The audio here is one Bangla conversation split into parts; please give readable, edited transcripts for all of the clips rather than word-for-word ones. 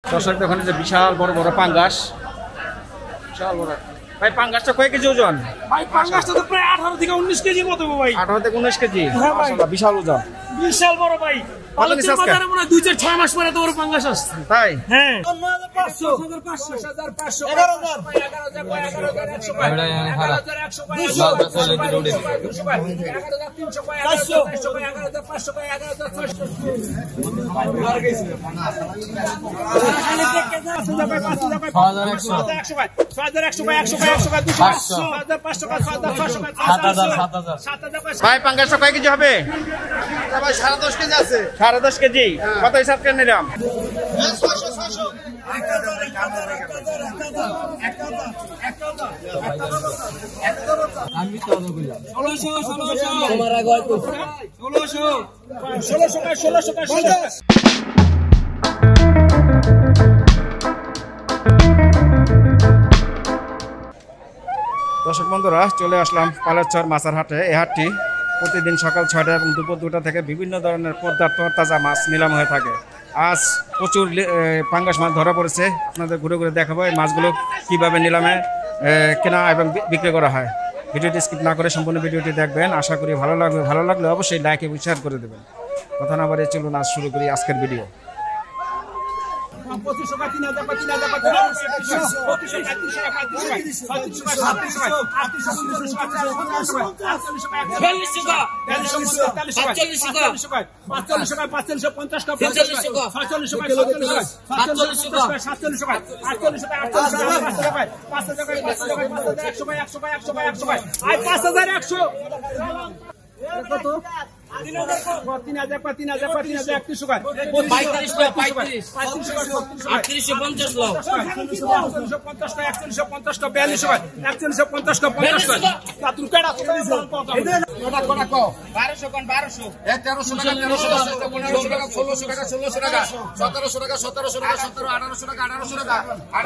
দর্শক দেখুন যে বিশাল বড় বড় পাঙ্গাস, বিশাল বড় ভাই। পাঙ্গাসটা কয় কেজি ওজন? ভাই পাঙ্গাসটা তো প্রায় 18 থেকে 19 কেজি মতো ভাই। 18 থেকে 19 কেজি, মাশাআল্লাহ বিশাল ওজন, বিশাল বড় ভাই। পালতের বাজারে মনে হয় 2-4-6 মাস পরে তো বড় পাঙ্গাস আসছে। তাই হ্যাঁ 9500 5500 11000 ভাই পাঙ্গাসটা কয় কেজি হবে? ভাই 10.5 কেজি আছে। 10.5 কেজি। কত হিসাব করে নিলাম? 600 আমি তো অন্য কইলাম 1600 তোমার আগে 1600 দর্শক বন্ধুরা, চলে আসলাম পালেরচর মাছের হাটে। এই হাটটি প্রতিদিন সকাল 6টা এবং দুপুর 2টা থেকে বিভিন্ন ধরনের পদার্থ তাজা মাছ নিলাম হয়ে থাকে। আজ প্রচুর পাঙ্গাস মাছ ধরা পড়েছে। আপনাদের ঘুরে ঘুরে দেখাবো এই মাছগুলো কীভাবে নিলামে কেনা এবং বিক্রি করা হয়। ভিডিওটি স্কিপ না করে সম্পূর্ণ ভিডিওটি দেখবেন, আশা করি ভালো লাগবে। ভালো লাগলে অবশ্যই লাইক এবং শেয়ার করে দেবেন। কথা না বাড়িয়ে চলুন আজ শুরু করি আজকের ভিডিও। 2500 টাকা 3000 টাকা 3000 টাকা 2500 টাকা 3000 টাকা 3500 টাকা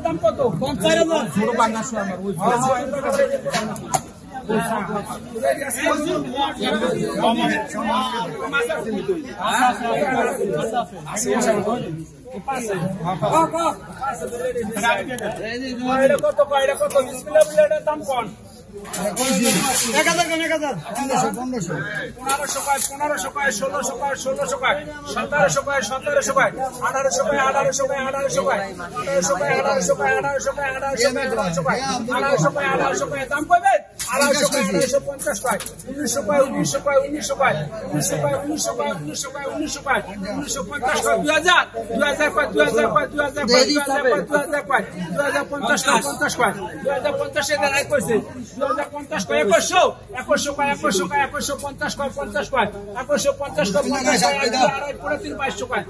দাম কত? 50,000 ছোট পাঙ্গাস আমার ওই কত দাম কোন দাম পাবেন 1850 টাকা 1900 টাকা 1900 টাকা 1900 টাকা 1900 টাকা 1900 টাকা 1900 টাকা 1950 টাকা 2000 2050 টাকা রায় কইছে 2050 টাকা 2100 টাকা 2150 টাকা 2150 টাকা 2150 টাকা 50 টাকা আড়াই পুরো 2200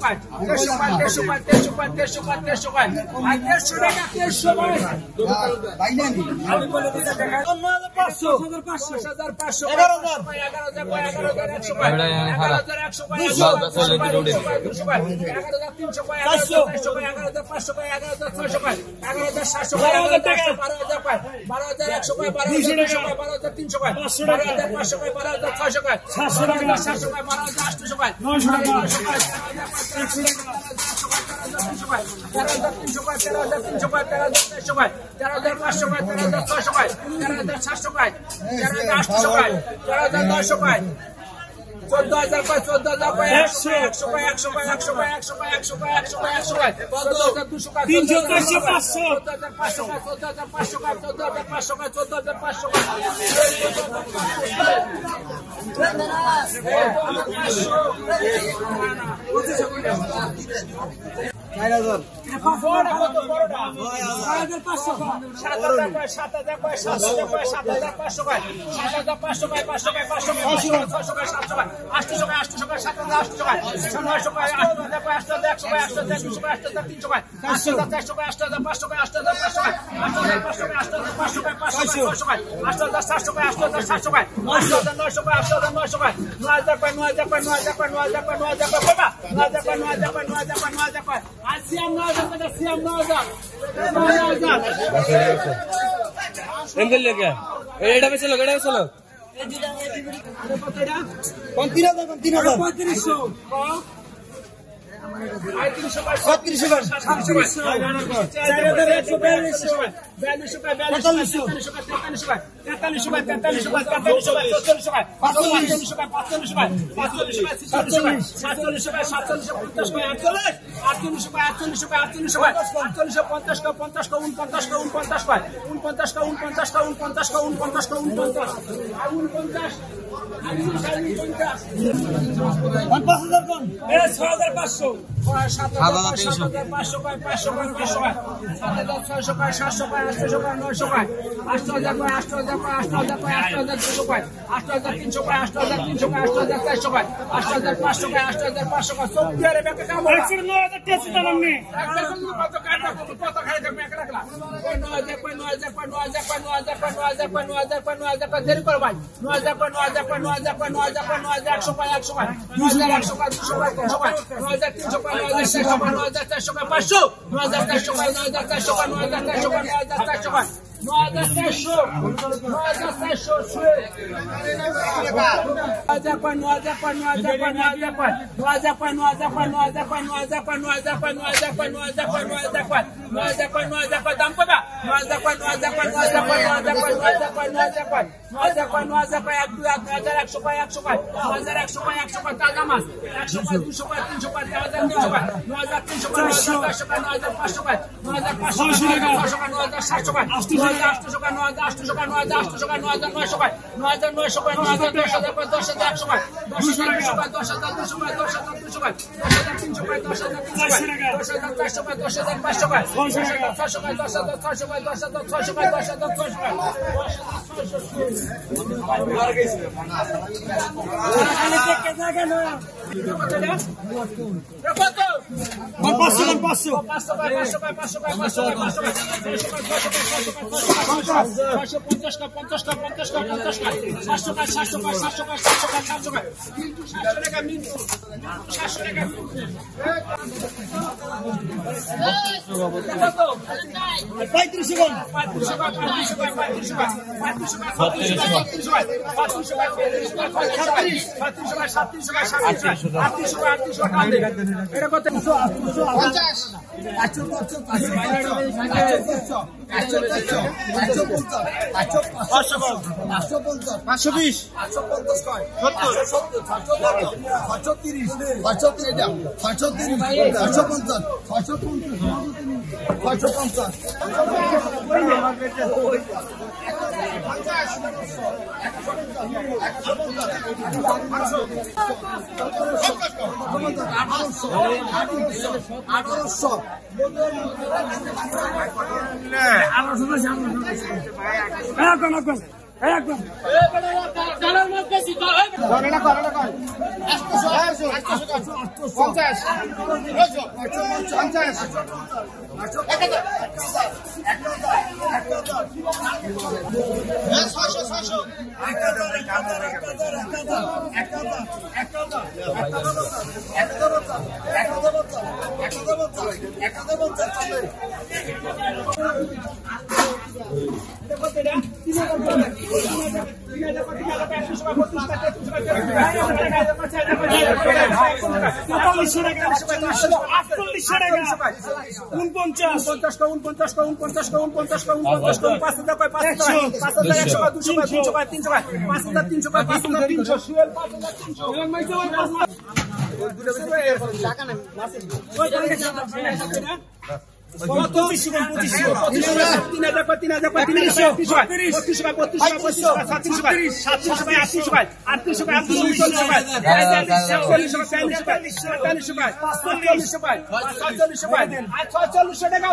টাকা 2200 টাকা 700 টাকা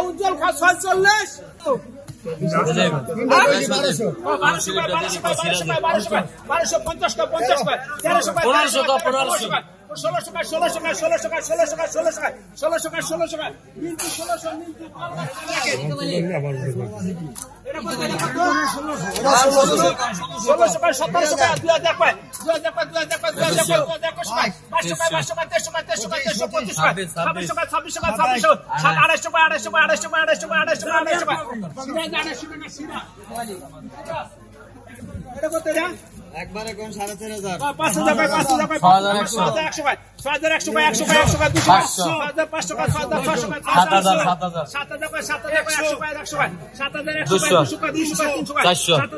উজ্জ্বল খা 46 একবারে কোন 4500 5,000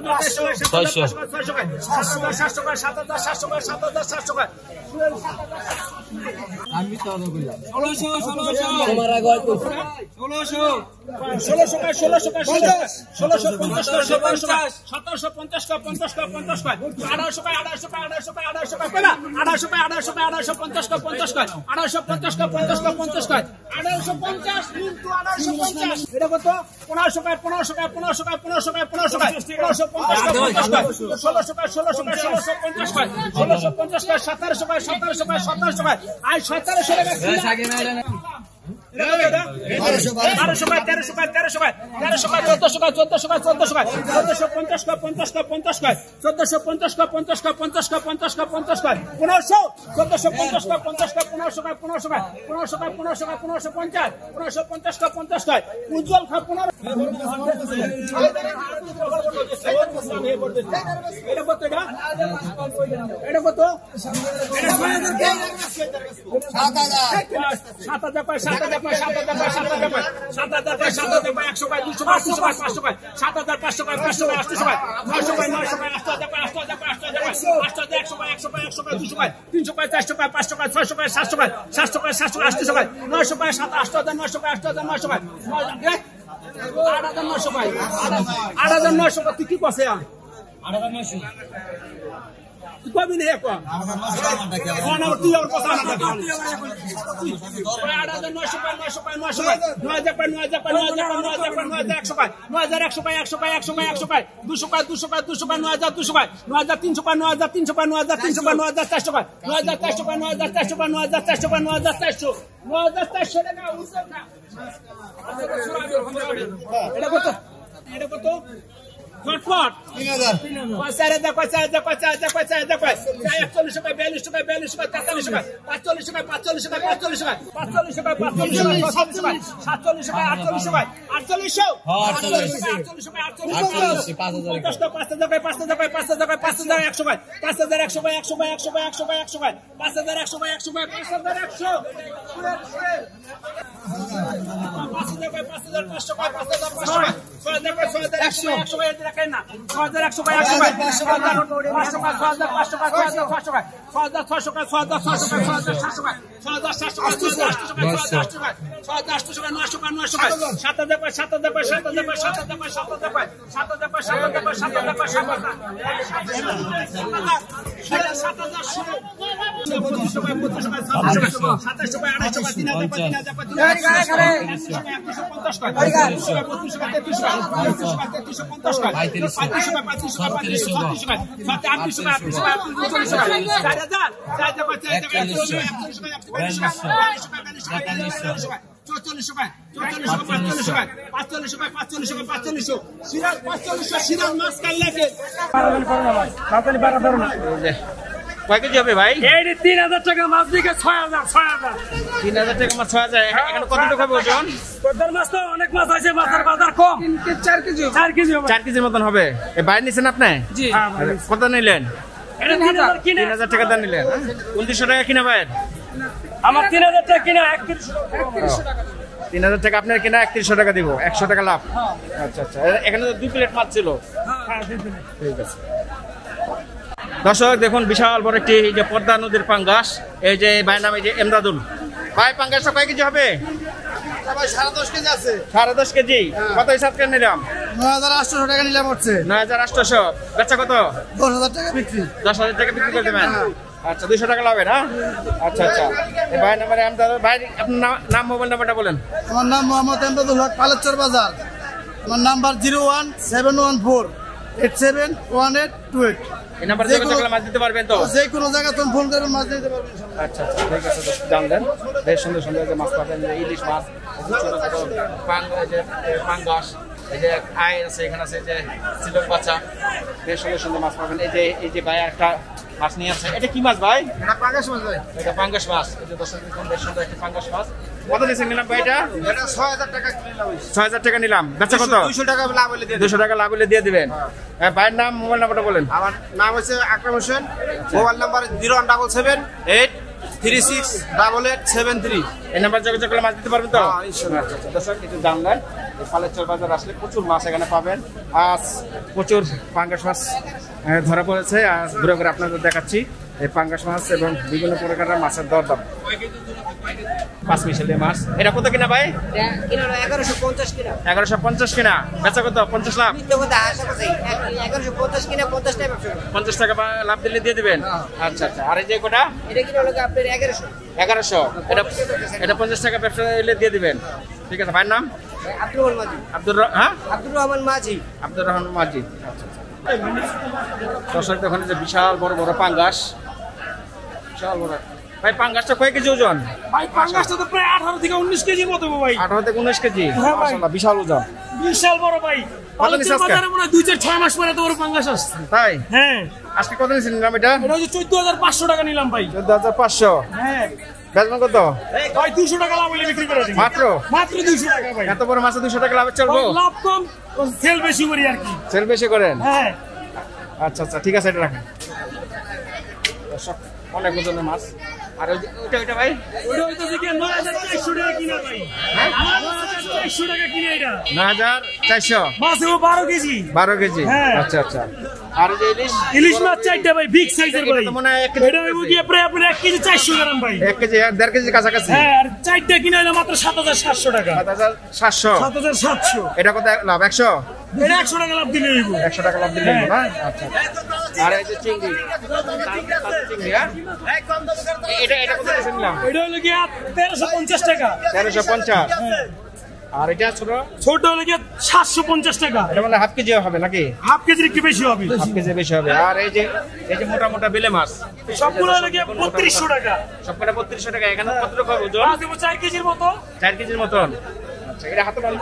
আমি তো কইলাম উজ্জ্বল খা 15 এটা কত এটা কত 8,900 তুই কি কছে 8,900 কবি নেই এক তুই আর কথা না 9,000 ঝটপট 3000 দেখো 40 দেখো 40 দেখো 40 দেখো 41 টাকা 42 টাকা 42 টাকা 43 টাকা 45 টাকা 45 টাকা 45 টাকা 45 টাকা 45 টাকা 47 টাকা 47 টাকা 48 টাকা 48 কয় কেজি হবে ভাই? এই 3000 টাকা মাছ দিকে 6000 3000 টাকা মাছ 6000। এখানে কতটুকু হবে ওজন? পদ্মার মাছ তো অনেক মাছ আছে, মাছের বাজার কম। 4 কেজি 4 কেজির মতন হবে। এই বাইরে নিছেন আপনি? জি। কত নিলেন? এটা 3000 কিনা। 3000 টাকা দাম নিলেন। 2900 টাকা কিনা ভাই? আমার 3000 টাকা কিনা 3100 টাকা। 3000 টাকা আপনার কিনা 3100 টাকা দিব, 100 টাকা লাভ। আচ্ছা আচ্ছা, এখানে তো 2 প্লেট মাছ ছিল। হ্যাঁ 2 প্লেট। ঠিক আছে দর্শক, দেখুন বিশাল বড় একটি এই যে পদ্মা নদীর পাঙ্গাস। এই যে ভাইয়ের নাম এই যে এমদাদুল ভাই। পাঙ্গাসটা কয় কেজি হবে? 10.5 কেজি আছে। 10.5 কেজি। কত হিসাব করে নিলাম? 9800 টাকা নিলাম হচ্ছে। 9800। বেচা কত? 10,000 টাকা বিক্রি। 10,000 টাকা বিক্রি করে দেবেন। আচ্ছা 200 টাকা লাভ না? আচ্ছা আচ্ছা, এই ভাই নাম্বারে এমদাদুল ভাই, আপনার নাম মোবাইল নাম্বারটা বলেন। আমার নাম মোহাম্মদ এমদাদুল হক, পালেশ্বর বাজার। আমার নাম্বার 01714871828। এই নাম্বার থেকে টাকা মাছ দিতে পারবেন তো? যে কোনো জায়গা তুমি ফোন করবেন, মাছ দিতে পারবেন। আচ্ছা আচ্ছা, ঠিক আছে দর্শক, জানলেন বেশ সুন্দর সুন্দর যে মাছ পাবেন, যে ইলিশ মাছ, ছোট ছোট পাঙ্গাস, এই যে আই আছে, এখানে আছে যে সিলক বাচ্চা, বেশ সুন্দর সুন্দর মাছ পাবেন। এই যে ভাই একটা মাছ নিয়ে আছে, এটা কি মাছ ভাই? এটা পাঙ্গাস মাছ ভাই। এটা পাঙ্গাস মাছ। এই যে দর্শক দেখুন, বেশ সুন্দর একটা পাঙ্গাস মাছ। কত দিয়েছেন নিলাম ভাই? এটা 6000 টাকা নিলাম। 6000 টাকা নিলাম। বেচা কত? 200 টাকা লাভ হলে দিয়ে 200 টাকা লাভ হলে দিয়ে দিবেন। হ্যাঁ, ভাইয়ের নাম মোবাইল নাম্বারটা বলেন। আমার নাম হচ্ছে আকরাম হোসেন, মোবাইল নাম্বার 01778368873। এই নাম্বার যোগাযোগ করলে মাছ দিতে পারবেন তো? হ্যাঁ, ইনশাআল্লাহ। আচ্ছা আচ্ছা, দর্শক একটু জানলেন, পালেশ্বর বাজার আসলে প্রচুর মাছ এখানে পাবেন। আজ প্রচুর পাঙ্গাস মাছ ধরা পড়েছে। আজ ঘুরে ঘুরে আপনাদের দেখাচ্ছি এই পাঙ্গাস মাছ এবং বিভিন্ন প্রকারের মাছের দরদাম। 5 মিশালি মাছ। এটা কত কিনা ভাই? 1150 কিনা। 1150 কিনা। বেচা কত? 50 লাভ। 1150 কিনা 50 টাকা ব্যবসা। 50 টাকা লাভ দিলে দিয়ে দিবেন। আচ্ছা আচ্ছা, আর এই যে কোটা? এটা কিনা হলো আপনার 1100। 1100। এটা 50 টাকা ব্যবসা দিলে দিয়ে দিবেন। ঠিক আছে, ভাইয়ের নাম? আব্দুর রহমান মাঝি। আব্দুর রহমান মাঝি। আব্দুর রহমান মাঝি। আচ্ছা আচ্ছা, দর্শক ওখানে যে বিশাল বড় বড় পাঙ্গাস, বিশাল বড়। ভাই পাঙ্গাসটা কয় কেজি ওজন? ভাই পাঙ্গাসটা তো প্রায় 18 থেকে 19 কেজির মতো ভাই। 18 থেকে 19 কেজি। হ্যাঁ ভাই। মাশাআল্লাহ, বিশাল ওজন। বিশাল বড় ভাই। পালেশ্বর বাজারে মনে হয় 2-4-6 মাস পরে তো বড় পাঙ্গাস আসছে। তাই? হ্যাঁ। আজকে কত নিছেন নিলাম এটা? এটা হচ্ছে 14500 টাকা নিলাম ভাই। 14500। হ্যাঁ বেচবেন কত? ভাই 200 টাকা লাভ হলে বিক্রি করে দিই। মাত্র 200 টাকা ভাই। এত বড় মাছে 200 টাকা লাভে চলবো? লাভ কম, সেল বেশি করি আর কি। সেল বেশি করেন? হ্যাঁ। আচ্ছা আচ্ছা, ঠিক আছে, এটা রাখেন। দর্শক, অনেক ওজনের মাছ। আর ওইটা ভাই? ওটা হইতাছে কি 9400 টাকা কিনা ভাই। 9400 টাকা কিনা এটা। 9400। মাছেও 12 কেজি। 12 কেজি। হ্যাঁ। আচ্ছা আচ্ছা। আর এই যে ইলিশ? ইলিশ মাছ 4টা ভাই, বিগ সাইজের ভাই। এটা তো মনে হয় 1 কেজি। এটা হইব কি প্রায় আপনার 1 কেজি 400 গ্রাম ভাই। 1 কেজি আর 1.5 কেজি কাছাকাছি। হ্যাঁ, আর 4টা কিনা হলো মাত্র 7700 টাকা। 7700। 7700। এটা কত লাভ? 100? এটা 100 টাকা লাভ দিলে হইব। 100 টাকা লাভ দিলে না? আচ্ছা। আর এই যে চিংড়ি, চিংড়ি, হ্যাঁ? এটা কত দিয়েছেন নিলাম? এটা হলো কি 1350 টাকা। 1350। আর এটা ছোট? ছোট হলো কি 750 টাকা। এটা মানে হাফ কেজি হবে নাকি? হাফ কেজির একটু বেশি হবে। হাফ কেজি বেশি হবে। আর এই যে মোটা মোটা বেলে মাছ, সবগুলো হলো কি 3200 টাকা। সবকটা 3200 টাকা। এখানে কত টাকা ওজন? মাছ দেব 4 কেজির মতো। 4 কেজির মতন। আচ্ছা, এটা হাতে বল।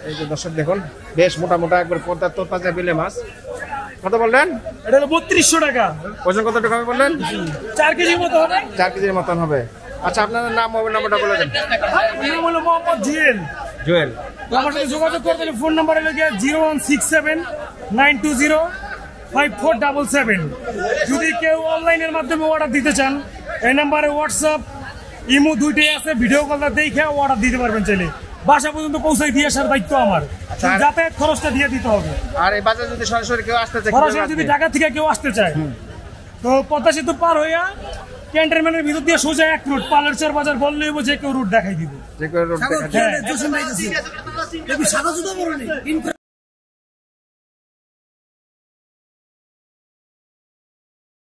এই যে দর্শক দেখুন বেশ মোটা মোটা একবার পদ্মার তাজা বিলে মাছ। কত বললেন? এটা হলো 3200 টাকা। ওজন কতটুকু হবে বললেন? 4 কেজির মতো হবে। 4 কেজির মতন হবে। আচ্ছা আপনার নাম মোবাইল নাম্বারটা বলে দেন। আমার নাম হলো মোহাম্মদ জুয়েল। জুয়েল। আমার সাথে যোগাযোগ করতে হলে ফোন নাম্বার হলো 01679205477। যদি কেউ অনলাইনের মাধ্যমে অর্ডার দিতে চান এই নাম্বারে হোয়াটসঅ্যাপ ইমো দুইটাই আছে, ভিডিও কলটা দেখে অর্ডার দিতে পারবেন চাইলে। বাসা পর্যন্ত পৌঁছাই দিয়ে আসার দায়িত্ব আমার, যাতায়াত খরচটা দিয়ে দিতে হবে। আর এই বাজার যদি সরাসরি কেউ আসতে চায়, সরাসরি যদি ঢাকা থেকে কেউ আসতে চায় তো পদ্মা সেতু পার হইয়া ক্যান্টনমেন্টের ভিতর দিয়ে সোজা এক রুট পালেরচর বাজার বললেই যে কেউ রুট দেখাই দিব। যে কেউ রোড দেখাচ্ছে। হ্যাঁ।